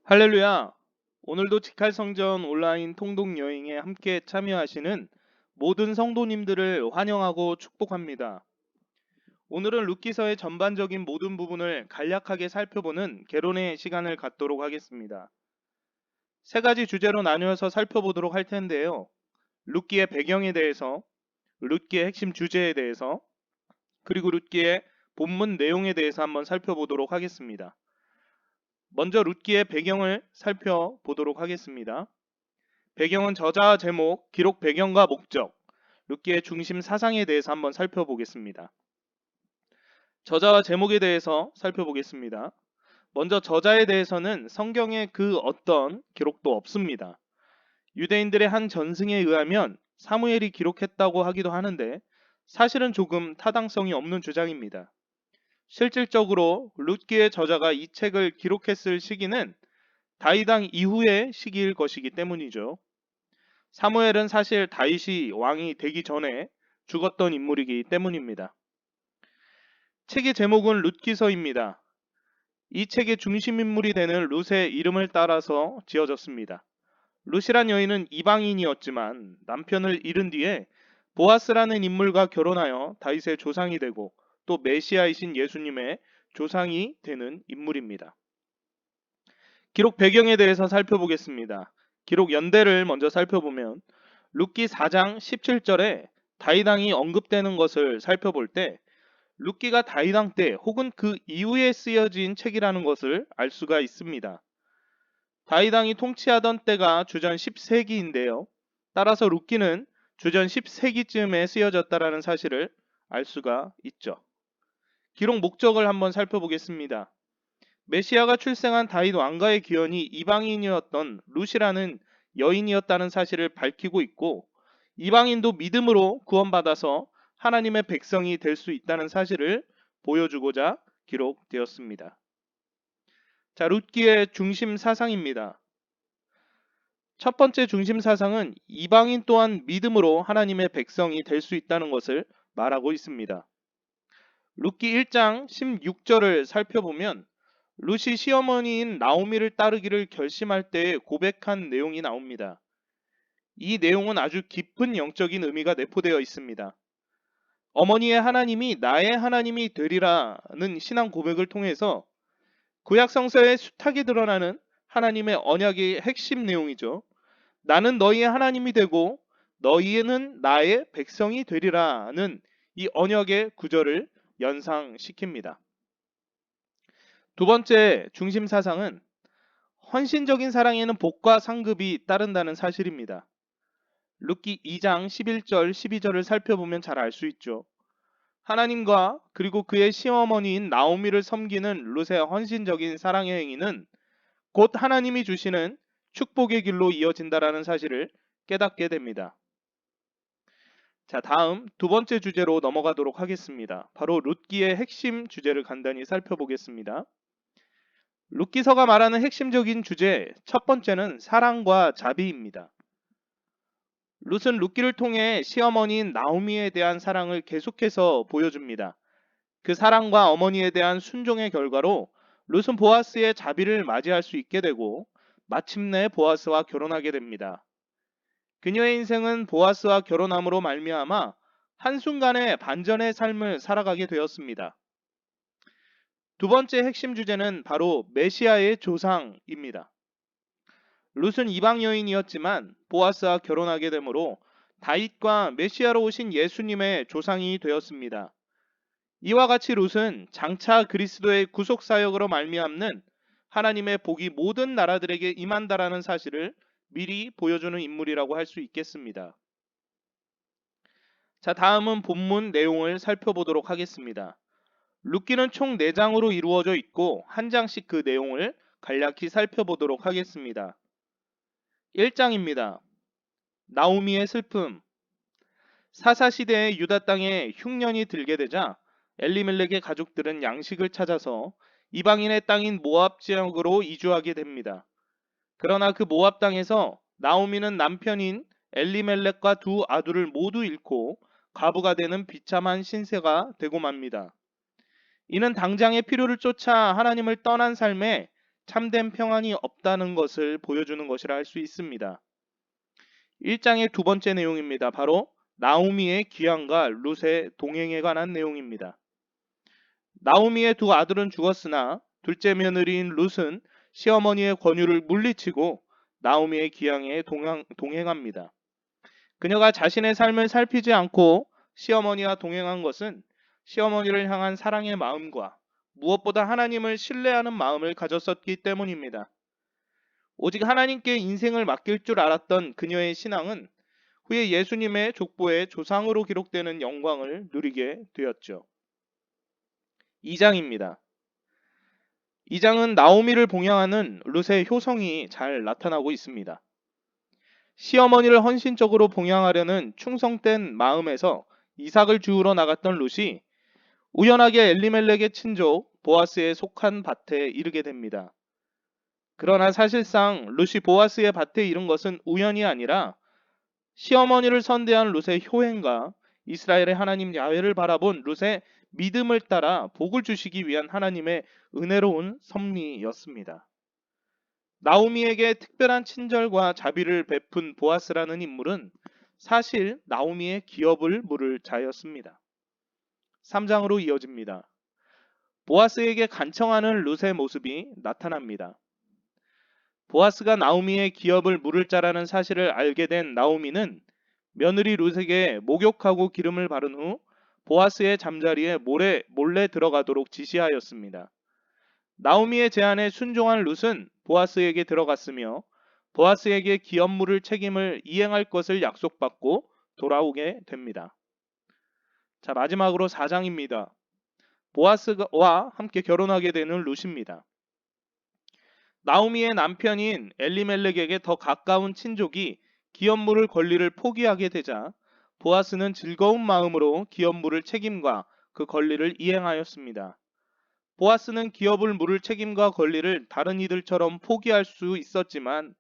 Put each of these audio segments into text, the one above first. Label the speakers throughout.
Speaker 1: 할렐루야! 오늘도 직할성전 온라인 통독 여행에 함께 참여하시는 모든 성도님들을 환영하고 축복합니다. 오늘은 룻기서의 전반적인 모든 부분을 간략하게 살펴보는 개론의 시간을 갖도록 하겠습니다. 세 가지 주제로 나누어서 살펴보도록 할 텐데요. 룻기의 배경에 대해서, 룻기의 핵심 주제에 대해서, 그리고 룻기의 본문 내용에 대해서 한번 살펴보도록 하겠습니다. 먼저 룻기의 배경을 살펴보도록 하겠습니다. 배경은 저자 제목, 기록 배경과 목적, 룻기의 중심 사상에 대해서 한번 살펴보겠습니다. 저자와 제목에 대해서 살펴보겠습니다. 먼저 저자에 대해서는 성경에 그 어떤 기록도 없습니다. 유대인들의 한 전승에 의하면 사무엘이 기록했다고 하기도 하는데 사실은 조금 타당성이 없는 주장입니다. 실질적으로 룻기의 저자가 이 책을 기록했을 시기는 다윗왕 이후의 시기일 것이기 때문이죠. 사무엘은 사실 다윗이 왕이 되기 전에 죽었던 인물이기 때문입니다. 책의 제목은 룻기서입니다. 이 책의 중심 인물이 되는 룻의 이름을 따라서 지어졌습니다. 룻이란 여인은 이방인이었지만 남편을 잃은 뒤에 보아스라는 인물과 결혼하여 다윗의 조상이 되고 또 메시아이신 예수님의 조상이 되는 인물입니다. 기록 배경에 대해서 살펴보겠습니다. 기록 연대를 먼저 살펴보면 룻기 4장 17절에 다윗왕이 언급되는 것을 살펴볼 때 룻기가 다윗왕 때 혹은 그 이후에 쓰여진 책이라는 것을 알 수가 있습니다. 다윗왕이 통치하던 때가 주전 10세기인데요. 따라서 룻기는 주전 10세기쯤에 쓰여졌다라는 사실을 알 수가 있죠. 기록 목적을 한번 살펴보겠습니다. 메시아가 출생한 다윗 왕가의 기원이 이방인이었던 룻이라는 여인이었다는 사실을 밝히고 있고 이방인도 믿음으로 구원받아서 하나님의 백성이 될 수 있다는 사실을 보여주고자 기록되었습니다. 자, 룻기의 중심 사상입니다. 첫 번째 중심 사상은 이방인 또한 믿음으로 하나님의 백성이 될 수 있다는 것을 말하고 있습니다. 룻기 1장 16절을 살펴보면 룻이 시어머니인 나오미를 따르기를 결심할 때 고백한 내용이 나옵니다. 이 내용은 아주 깊은 영적인 의미가 내포되어 있습니다. 어머니의 하나님이 나의 하나님이 되리라는 신앙 고백을 통해서 구약 성서에 숱하게 드러나는 하나님의 언약의 핵심 내용이죠. 나는 너희의 하나님이 되고 너희는 나의 백성이 되리라는 이 언약의 구절을 연상시킵니다. 두 번째 중심 사상은 헌신적인 사랑에는 복과 상급이 따른다는 사실입니다. 룻기 2장 11절 12절을 살펴보면 잘 알 수 있죠. 하나님과 그리고 그의 시어머니인 나오미를 섬기는 룻의 헌신적인 사랑의 행위는 곧 하나님이 주시는 축복의 길로 이어진다라는 사실을 깨닫게 됩니다. 자, 다음 두 번째 주제로 넘어가도록 하겠습니다. 바로 룻기의 핵심 주제를 간단히 살펴보겠습니다. 룻기서가 말하는 핵심적인 주제 첫 번째는 사랑과 자비입니다. 룻은 룻기를 통해 시어머니인 나오미에 대한 사랑을 계속해서 보여줍니다. 그 사랑과 어머니에 대한 순종의 결과로 룻은 보아스의 자비를 맞이할 수 있게 되고 마침내 보아스와 결혼하게 됩니다. 그녀의 인생은 보아스와 결혼함으로 말미암아 한순간에 반전의 삶을 살아가게 되었습니다. 두 번째 핵심 주제는 바로 메시아의 조상입니다. 룻은 이방 여인이었지만 보아스와 결혼하게 되므로 다윗과 메시아로 오신 예수님의 조상이 되었습니다. 이와 같이 룻은 장차 그리스도의 구속 사역으로 말미암는 하나님의 복이 모든 나라들에게 임한다라는 사실을 미리 보여주는 인물이라고 할 수 있겠습니다. 자, 다음은 본문 내용을 살펴보도록 하겠습니다. 룻기는 총 4장으로 이루어져 있고 한 장씩 그 내용을 간략히 살펴보도록 하겠습니다. 1장입니다. 나오미의 슬픔. 사사시대의 유다 땅에 흉년이 들게 되자 엘리멜렉의 가족들은 양식을 찾아서 이방인의 땅인 모압 지역으로 이주하게 됩니다. 그러나 그 모압 땅에서 나오미는 남편인 엘리멜렉과 두 아들을 모두 잃고 과부가 되는 비참한 신세가 되고 맙니다. 이는 당장의 필요를 쫓아 하나님을 떠난 삶에 참된 평안이 없다는 것을 보여주는 것이라 할 수 있습니다. 1장의 두 번째 내용입니다. 바로 나오미의 귀향과 룻의 동행에 관한 내용입니다. 나오미의 두 아들은 죽었으나 둘째 며느리인 룻은 시어머니의 권유를 물리치고 나오미의 귀향에 동행합니다. 그녀가 자신의 삶을 살피지 않고 시어머니와 동행한 것은 시어머니를 향한 사랑의 마음과 무엇보다 하나님을 신뢰하는 마음을 가졌었기 때문입니다. 오직 하나님께 인생을 맡길 줄 알았던 그녀의 신앙은 후에 예수님의 족보의 조상으로 기록되는 영광을 누리게 되었죠. 2장입니다. 2장은 나오미를 봉양하는 룻의 효성이 잘 나타나고 있습니다. 시어머니를 헌신적으로 봉양하려는 충성된 마음에서 이삭을 주우러 나갔던 룻이 우연하게 엘리멜렉의 친족 보아스에 속한 밭에 이르게 됩니다. 그러나 사실상 룻이 보아스의 밭에 이른 것은 우연이 아니라 시어머니를 선대한 룻의 효행과 이스라엘의 하나님 야훼를 바라본 룻의 믿음을 따라 복을 주시기 위한 하나님의 은혜로운 섭리였습니다. 나오미에게 특별한 친절과 자비를 베푼 보아스라는 인물은 사실 나오미의 기업을 물을 자였습니다. 3장으로 이어집니다. 보아스에게 간청하는 룻의 모습이 나타납니다. 보아스가 나오미의 기업을 물을 자라는 사실을 알게 된 나오미는 며느리 룻에게 목욕하고 기름을 바른 후 보아스의 잠자리에 몰래 들어가도록 지시하였습니다. 나오미의 제안에 순종한 룻은 보아스에게 들어갔으며 보아스에게 기업물을 책임을 이행할 것을 약속받고 돌아오게 됩니다. 자, 마지막으로 4장입니다. 보아스와 함께 결혼하게 되는 룻입니다. 나오미의 남편인 엘리멜렉에게 더 가까운 친족이 기업물을 권리를 포기하게 되자 보아스는 즐거운 마음으로 기업물을 책임과 그 권리를 이행하였습니다. 보아스는 기업을 물을 책임과 권리를 다른 이들처럼 포기할 수 있었지만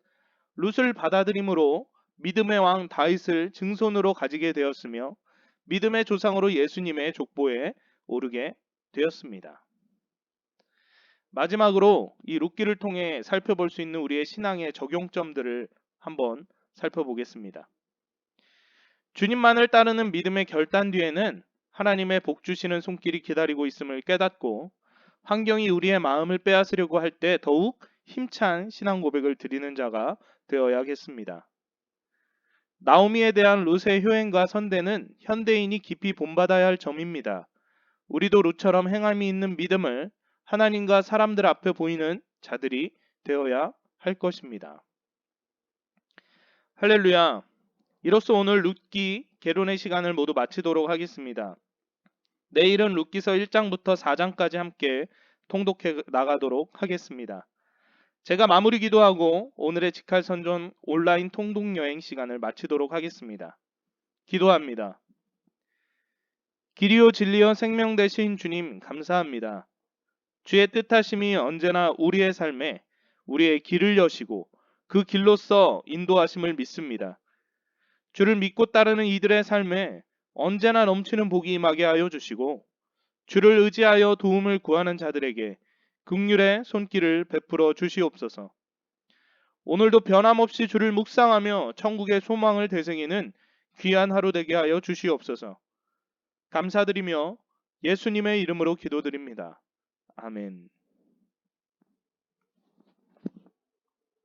Speaker 1: 룻을 받아들임으로 믿음의 왕 다윗을 증손으로 가지게 되었으며 믿음의 조상으로 예수님의 족보에 오르게 되었습니다. 마지막으로 이 룻기를 통해 살펴볼 수 있는 우리의 신앙의 적용점들을 한번 살펴보겠습니다. 주님만을 따르는 믿음의 결단 뒤에는 하나님의 복 주시는 손길이 기다리고 있음을 깨닫고 환경이 우리의 마음을 빼앗으려고 할 때 더욱 힘찬 신앙 고백을 드리는 자가 되어야겠습니다. 나오미에 대한 룻의 효행과 선대는 현대인이 깊이 본받아야 할 점입니다. 우리도 룻처럼 행함이 있는 믿음을 하나님과 사람들 앞에 보이는 자들이 되어야 할 것입니다. 할렐루야. 이로써 오늘 룻기 개론의 시간을 모두 마치도록 하겠습니다. 내일은 룻기서 1장부터 4장까지 함께 통독해 나가도록 하겠습니다. 제가 마무리 기도하고 오늘의 직할선전 온라인 통독여행 시간을 마치도록 하겠습니다. 기도합니다. 길이요 진리요 생명 되신 주님 감사합니다. 주의 뜻하심이 언제나 우리의 삶에 우리의 길을 여시고 그 길로서 인도하심을 믿습니다. 주를 믿고 따르는 이들의 삶에 언제나 넘치는 복이 임하게 하여 주시고 주를 의지하여 도움을 구하는 자들에게 긍휼의 손길을 베풀어 주시옵소서. 오늘도 변함없이 주를 묵상하며 천국의 소망을 되새기는 귀한 하루 되게 하여 주시옵소서. 감사드리며 예수님의 이름으로 기도드립니다. 아멘.